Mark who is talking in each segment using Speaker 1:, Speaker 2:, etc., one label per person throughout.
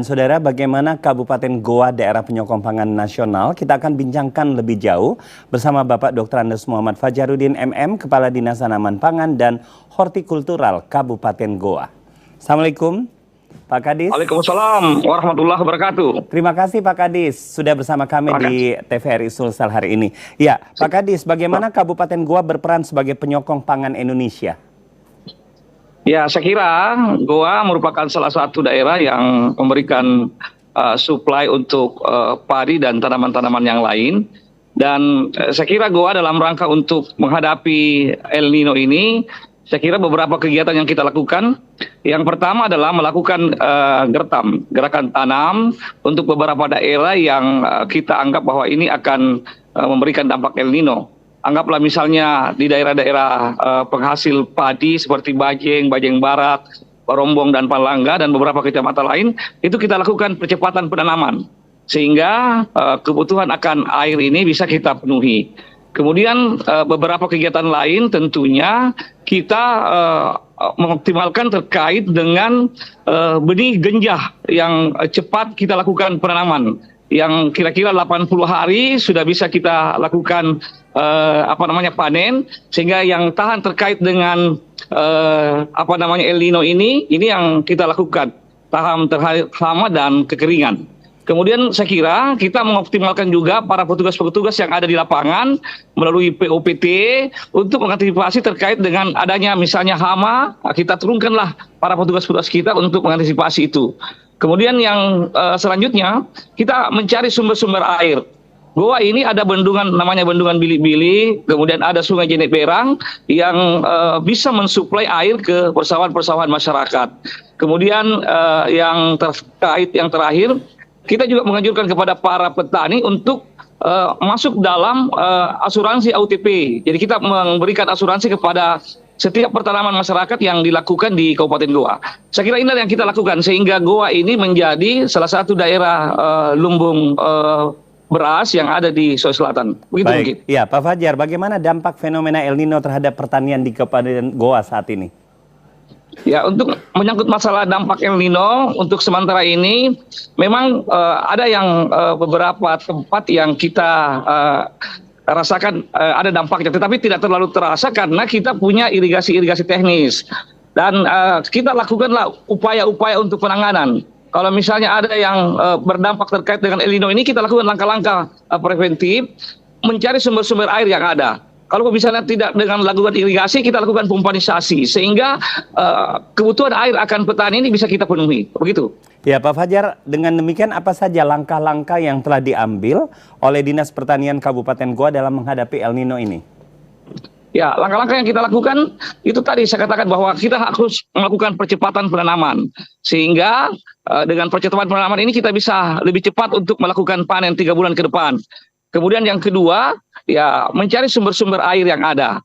Speaker 1: Saudara, bagaimana Kabupaten Goa daerah penyokong pangan nasional? Kita akan bincangkan lebih jauh bersama Bapak Dr. Andes Muhammad Fajarudin MM, Kepala Dinas Tanaman Pangan dan Hortikultural Kabupaten Goa. Assalamualaikum, Pak Kadis.
Speaker 2: Waalaikumsalam warahmatullahi wabarakatuh.
Speaker 1: Terima kasih Pak Kadis sudah bersama kami di TVRI Sulsel hari ini. Ya, Pak Kadis, bagaimana Kabupaten Goa berperan sebagai penyokong pangan Indonesia?
Speaker 2: Ya, saya kira Goa merupakan salah satu daerah yang memberikan suplai untuk padi dan tanaman-tanaman yang lain. Dan saya kira Goa dalam rangka untuk menghadapi El Nino ini, saya kira beberapa kegiatan yang kita lakukan. Yang pertama adalah melakukan gertam, gerakan tanam untuk beberapa daerah yang kita anggap bahwa ini akan memberikan dampak El Nino. Anggaplah misalnya di daerah-daerah penghasil padi seperti Bajeng Barat, Barombong dan Palangga dan beberapa kecamatan lain, itu kita lakukan percepatan penanaman sehingga kebutuhan akan air ini bisa kita penuhi. Kemudian beberapa kegiatan lain tentunya kita mengoptimalkan terkait dengan benih genjah yang cepat kita lakukan penanaman. Yang kira-kira 80 hari sudah bisa kita lakukan panen, sehingga yang tahan terkait dengan El Nino ini yang kita lakukan tahan terhadap hama dan kekeringan. Kemudian saya kira kita mengoptimalkan juga para petugas-petugas yang ada di lapangan melalui POPT untuk mengantisipasi terkait dengan adanya misalnya hama, kita turunkanlah para petugas-petugas kita untuk mengantisipasi itu. Kemudian yang selanjutnya kita mencari sumber-sumber air. Goa ini ada bendungan namanya Bendungan Bili-Bili, kemudian ada Sungai Jenek Berang yang bisa mensuplai air ke persawahan-persawahan masyarakat. Kemudian yang terakhir kita juga menganjurkan kepada para petani untuk masuk dalam asuransi AUTP. Jadi kita memberikan asuransi kepada setiap pertanaman masyarakat yang dilakukan di Kabupaten Goa. Saya kira inilah yang kita lakukan sehingga Goa ini menjadi salah satu daerah lumbung beras yang ada di Sulawesi Selatan. Begitu mungkin.
Speaker 1: Ya, Pak Fajar, bagaimana dampak fenomena El Nino terhadap pertanian di Kabupaten Goa saat ini?
Speaker 2: Ya, untuk menyangkut masalah dampak El Nino untuk sementara ini memang ada yang beberapa tempat yang kita rasakan ada dampaknya, tetapi tidak terlalu terasa karena kita punya irigasi teknis dan kita lakukanlah upaya-upaya untuk penanganan. Kalau misalnya ada yang berdampak terkait dengan El Nino ini, kita lakukan langkah-langkah preventif mencari sumber-sumber air yang ada. Kalau misalnya tidak dengan lakukan irigasi, kita lakukan pompanisasi sehingga kebutuhan air akan petani ini bisa kita penuhi. Begitu.
Speaker 1: Ya, Pak Fajar, dengan demikian apa saja langkah-langkah yang telah diambil oleh Dinas Pertanian Kabupaten Goa dalam menghadapi El Nino ini?
Speaker 2: Ya, langkah-langkah yang kita lakukan itu tadi saya katakan bahwa kita harus melakukan percepatan penanaman. Sehingga dengan percepatan penanaman ini kita bisa lebih cepat untuk melakukan panen 3 bulan ke depan. Kemudian yang kedua, ya mencari sumber-sumber air yang ada.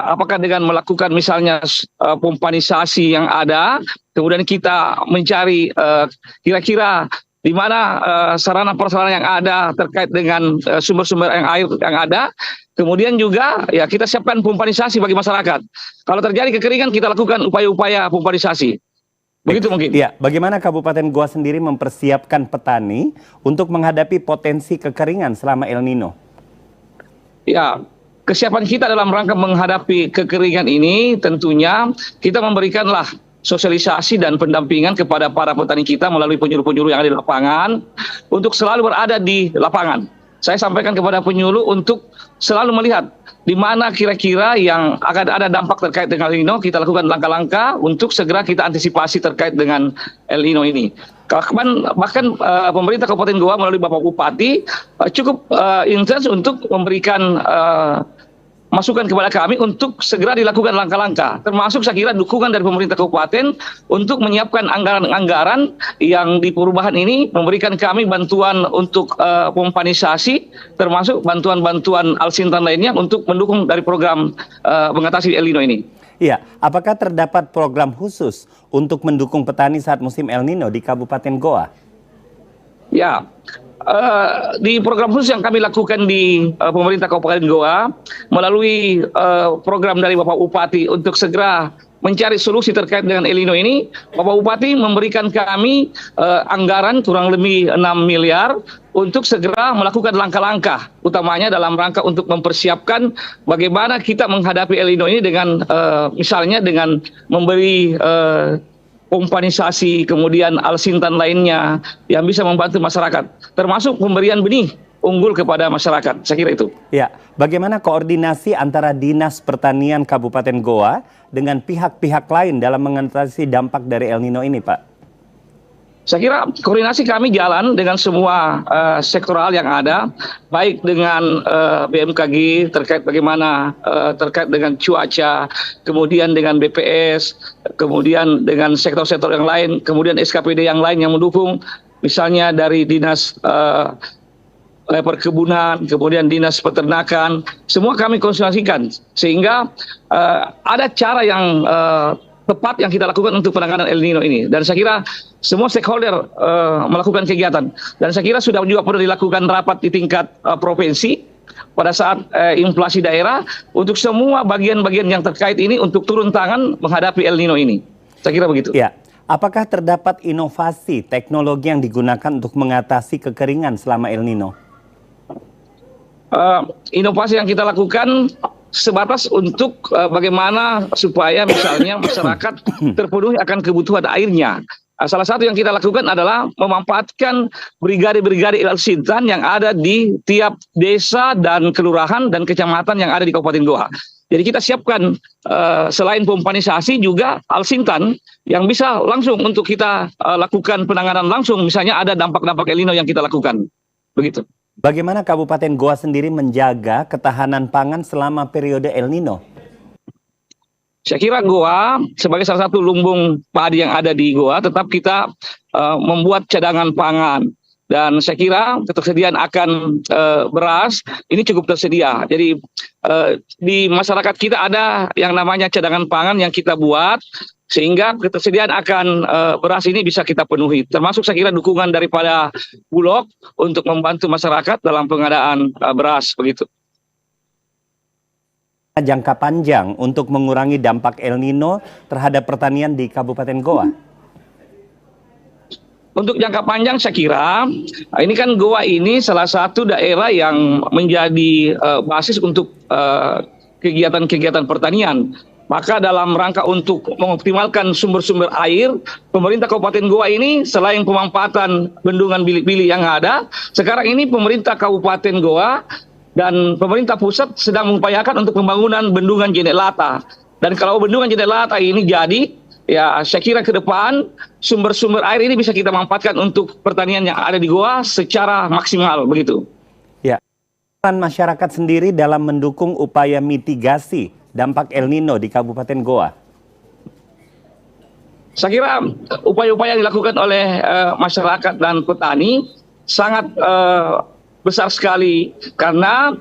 Speaker 2: Apakah dengan melakukan misalnya pompanisasi yang ada, kemudian kita mencari kira-kira di mana sarana prasarana yang ada terkait dengan sumber-sumber air yang ada. Kemudian juga ya kita siapkan pompanisasi bagi masyarakat. Kalau terjadi kekeringan kita lakukan upaya-upaya pompanisasi. Begitu mungkin.
Speaker 1: Ya, bagaimana Kabupaten Goa sendiri mempersiapkan petani untuk menghadapi potensi kekeringan selama El Nino?
Speaker 2: Ya, kesiapan kita dalam rangka menghadapi kekeringan ini tentunya kita memberikanlah sosialisasi dan pendampingan kepada para petani kita melalui penyuluh-penyuluh yang ada di lapangan untuk selalu berada di lapangan. Saya sampaikan kepada penyuluh untuk selalu melihat di mana kira-kira yang akan ada dampak terkait dengan El Nino, kita lakukan langkah-langkah untuk segera kita antisipasi terkait dengan El Nino ini. Bahkan pemerintah Kabupaten Goa melalui Bapak Bupati cukup intens untuk memberikan masukan kepada kami untuk segera dilakukan langkah-langkah. Termasuk saya kira dukungan dari pemerintah kabupaten untuk menyiapkan anggaran-anggaran yang di perubahan ini memberikan kami bantuan untuk pompanisasi, termasuk bantuan-bantuan Alsintan lainnya untuk mendukung dari program mengatasi El Nino ini.
Speaker 1: Iya, apakah terdapat program khusus untuk mendukung petani saat musim El Nino di Kabupaten Goa?
Speaker 2: Ya, di program khusus yang kami lakukan di pemerintah Kabupaten Goa melalui program dari Bapak Bupati untuk segera mencari solusi terkait dengan El Nino ini, Bapak Bupati memberikan kami anggaran kurang lebih 6 miliar untuk segera melakukan langkah-langkah, utamanya dalam rangka untuk mempersiapkan bagaimana kita menghadapi El Nino ini dengan misalnya dengan memberi pompanisasi, kemudian alsintan lainnya yang bisa membantu masyarakat, termasuk pemberian benih unggul kepada masyarakat. Saya kira itu.
Speaker 1: Ya, bagaimana koordinasi antara Dinas Pertanian Kabupaten Goa dengan pihak-pihak lain dalam mengatasi dampak dari El Nino ini, Pak?
Speaker 2: Saya kira koordinasi kami jalan dengan semua sektoral yang ada, baik dengan BMKG terkait bagaimana terkait dengan cuaca, kemudian dengan BPS, kemudian dengan sektor-sektor yang lain, kemudian SKPD yang lain yang mendukung, misalnya dari Dinas Perkebunan, kemudian Dinas Peternakan, semua kami konsultasikan sehingga ada cara yang tepat yang kita lakukan untuk penanganan El Nino ini. Dan saya kira semua stakeholder melakukan kegiatan. Dan saya kira sudah juga pernah dilakukan rapat di tingkat provinsi pada saat inflasi daerah untuk semua bagian-bagian yang terkait ini untuk turun tangan menghadapi El Nino ini. Saya kira begitu.
Speaker 1: Ya. Apakah terdapat inovasi teknologi yang digunakan untuk mengatasi kekeringan selama El Nino?
Speaker 2: Inovasi yang kita lakukan sebatas untuk bagaimana supaya misalnya masyarakat terpenuhi akan kebutuhan airnya. Salah satu yang kita lakukan adalah memanfaatkan brigade-brigade alsintan yang ada di tiap desa dan kelurahan dan kecamatan yang ada di Kabupaten Goa. Jadi kita siapkan selain pompanisasi juga alsintan yang bisa langsung untuk kita lakukan penanganan langsung. Misalnya ada dampak-dampak El Nino yang kita lakukan. Begitu.
Speaker 1: Bagaimana Kabupaten Goa sendiri menjaga ketahanan pangan selama periode El Nino?
Speaker 2: Saya kira Goa sebagai salah satu lumbung padi yang ada di Goa, tetap kita membuat cadangan pangan. Dan saya kira ketersediaan akan beras ini cukup tersedia. Jadi di masyarakat kita ada yang namanya cadangan pangan yang kita buat, sehingga ketersediaan akan beras ini bisa kita penuhi. Termasuk saya kira dukungan daripada Bulog untuk membantu masyarakat dalam pengadaan beras begitu.
Speaker 1: Jangka panjang untuk mengurangi dampak El Nino terhadap pertanian di Kabupaten Goa?
Speaker 2: Untuk jangka panjang saya kira ini kan Goa ini salah satu daerah yang menjadi basis untuk kegiatan-kegiatan pertanian. Maka dalam rangka untuk mengoptimalkan sumber-sumber air, pemerintah Kabupaten Goa ini selain pemanfaatan bendungan bilik-bilik yang ada, sekarang ini pemerintah Kabupaten Goa dan pemerintah pusat sedang mengupayakan untuk pembangunan bendungan Jendek Lata. Dan kalau bendungan Jendek Lata ini jadi, ya saya kira ke depan sumber-sumber air ini bisa kita manfaatkan untuk pertanian yang ada di Goa secara maksimal begitu.
Speaker 1: Ya, peran masyarakat sendiri dalam mendukung upaya mitigasi dampak El Nino di Kabupaten Goa?
Speaker 2: Saya kira upaya-upaya yang dilakukan oleh masyarakat dan petani sangat besar sekali karena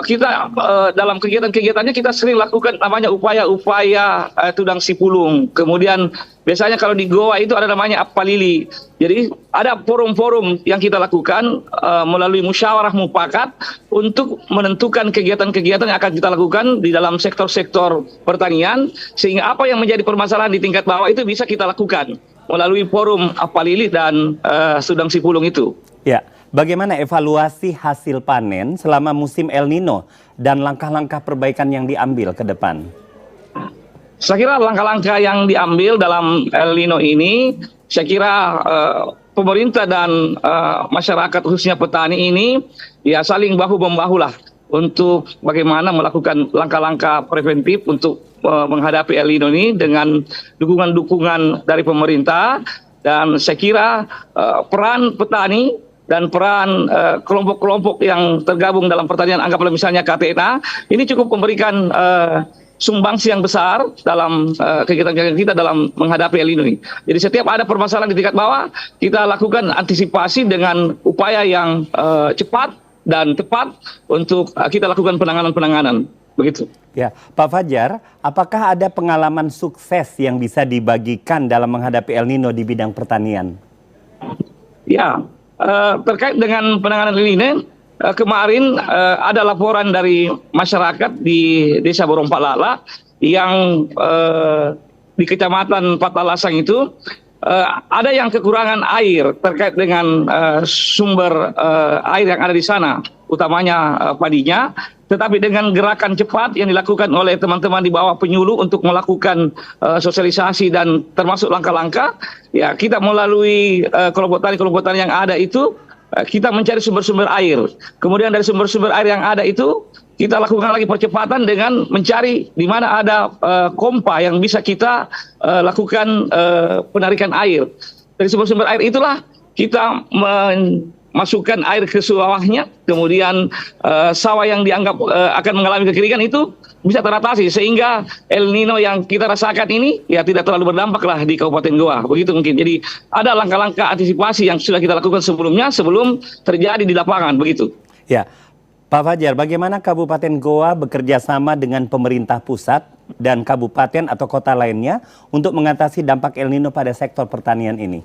Speaker 2: kita dalam kegiatan-kegiatannya kita sering lakukan namanya upaya-upaya tudang sipulung. Kemudian biasanya kalau di Goa itu ada namanya apalili. Jadi ada forum-forum yang kita lakukan melalui musyawarah mufakat untuk menentukan kegiatan-kegiatan yang akan kita lakukan di dalam sektor-sektor pertanian sehingga apa yang menjadi permasalahan di tingkat bawah itu bisa kita lakukan melalui forum apalili dan tudang sipulung itu.
Speaker 1: Ya. Bagaimana evaluasi hasil panen selama musim El Nino dan langkah-langkah perbaikan yang diambil ke depan?
Speaker 2: Saya kira langkah-langkah yang diambil dalam El Nino ini, saya kira pemerintah dan masyarakat khususnya petani ini ya saling bahu-membahu lah untuk bagaimana melakukan langkah-langkah preventif untuk menghadapi El Nino ini dengan dukungan-dukungan dari pemerintah. Dan saya kira peran petani dan peran kelompok-kelompok yang tergabung dalam pertanian, anggaplah misalnya KTNA, ini cukup memberikan sumbangsi yang besar dalam kegiatan-kegiatan kita dalam menghadapi El Nino ini. Jadi setiap ada permasalahan di tingkat bawah, kita lakukan antisipasi dengan upaya yang cepat dan tepat untuk kita lakukan penanganan-penanganan. Begitu.
Speaker 1: Ya, Pak Fajar, apakah ada pengalaman sukses yang bisa dibagikan dalam menghadapi El Nino di bidang pertanian?
Speaker 2: Ya, terkait dengan penanganan El Nino, kemarin ada laporan dari masyarakat di Desa Borompak Lala yang di Kecamatan Patalasang itu ada yang kekurangan air terkait dengan sumber air yang ada di sana, utamanya padinya. Tetapi dengan gerakan cepat yang dilakukan oleh teman-teman di bawah penyuluh untuk melakukan sosialisasi dan termasuk langkah-langkah, ya kita melalui kelompok tani yang ada itu, kita mencari sumber-sumber air. Kemudian dari sumber-sumber air yang ada itu, kita lakukan lagi percepatan dengan mencari di mana ada pompa yang bisa kita lakukan penarikan air. Dari sumber-sumber air itulah kita masukkan air ke sawahnya, kemudian sawah yang dianggap akan mengalami kekeringan itu bisa teratasi, sehingga El Nino yang kita rasakan ini ya tidak terlalu berdampak lah di Kabupaten Goa, begitu mungkin. Jadi ada langkah-langkah antisipasi yang sudah kita lakukan sebelumnya, sebelum terjadi di lapangan, begitu.
Speaker 1: Ya, Pak Fajar, bagaimana Kabupaten Goa bekerja sama dengan pemerintah pusat dan kabupaten atau kota lainnya untuk mengatasi dampak El Nino pada sektor pertanian ini?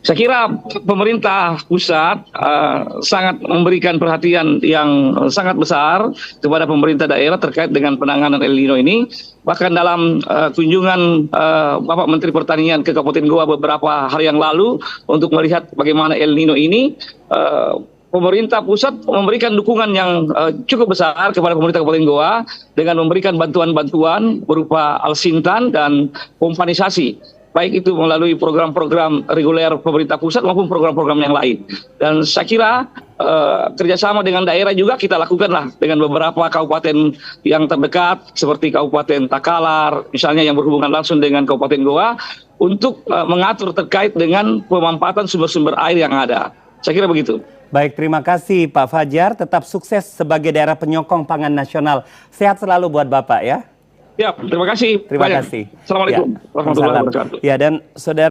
Speaker 2: Saya kira pemerintah pusat sangat memberikan perhatian yang sangat besar kepada pemerintah daerah terkait dengan penanganan El Nino ini. Bahkan dalam kunjungan Bapak Menteri Pertanian ke Kabupaten Goa beberapa hari yang lalu untuk melihat bagaimana El Nino ini, pemerintah pusat memberikan dukungan yang cukup besar kepada pemerintah Kabupaten Goa dengan memberikan bantuan-bantuan berupa alsintan dan pompanisasi, baik itu melalui program-program reguler pemerintah pusat maupun program-program yang lain. Dan saya kira kerjasama dengan daerah juga kita lakukanlah dengan beberapa kabupaten yang terdekat seperti Kabupaten Takalar, misalnya yang berhubungan langsung dengan Kabupaten Goa, untuk mengatur terkait dengan pemanfaatan sumber-sumber air yang ada. Saya kira begitu.
Speaker 1: Baik, terima kasih Pak Fajar. Tetap sukses sebagai daerah penyokong pangan nasional. Sehat selalu buat Bapak ya.
Speaker 2: Ya, terima kasih.
Speaker 1: Terima kasih.
Speaker 2: Assalamualaikum warahmatullahi wabarakatuh.
Speaker 1: Ya, dan saudara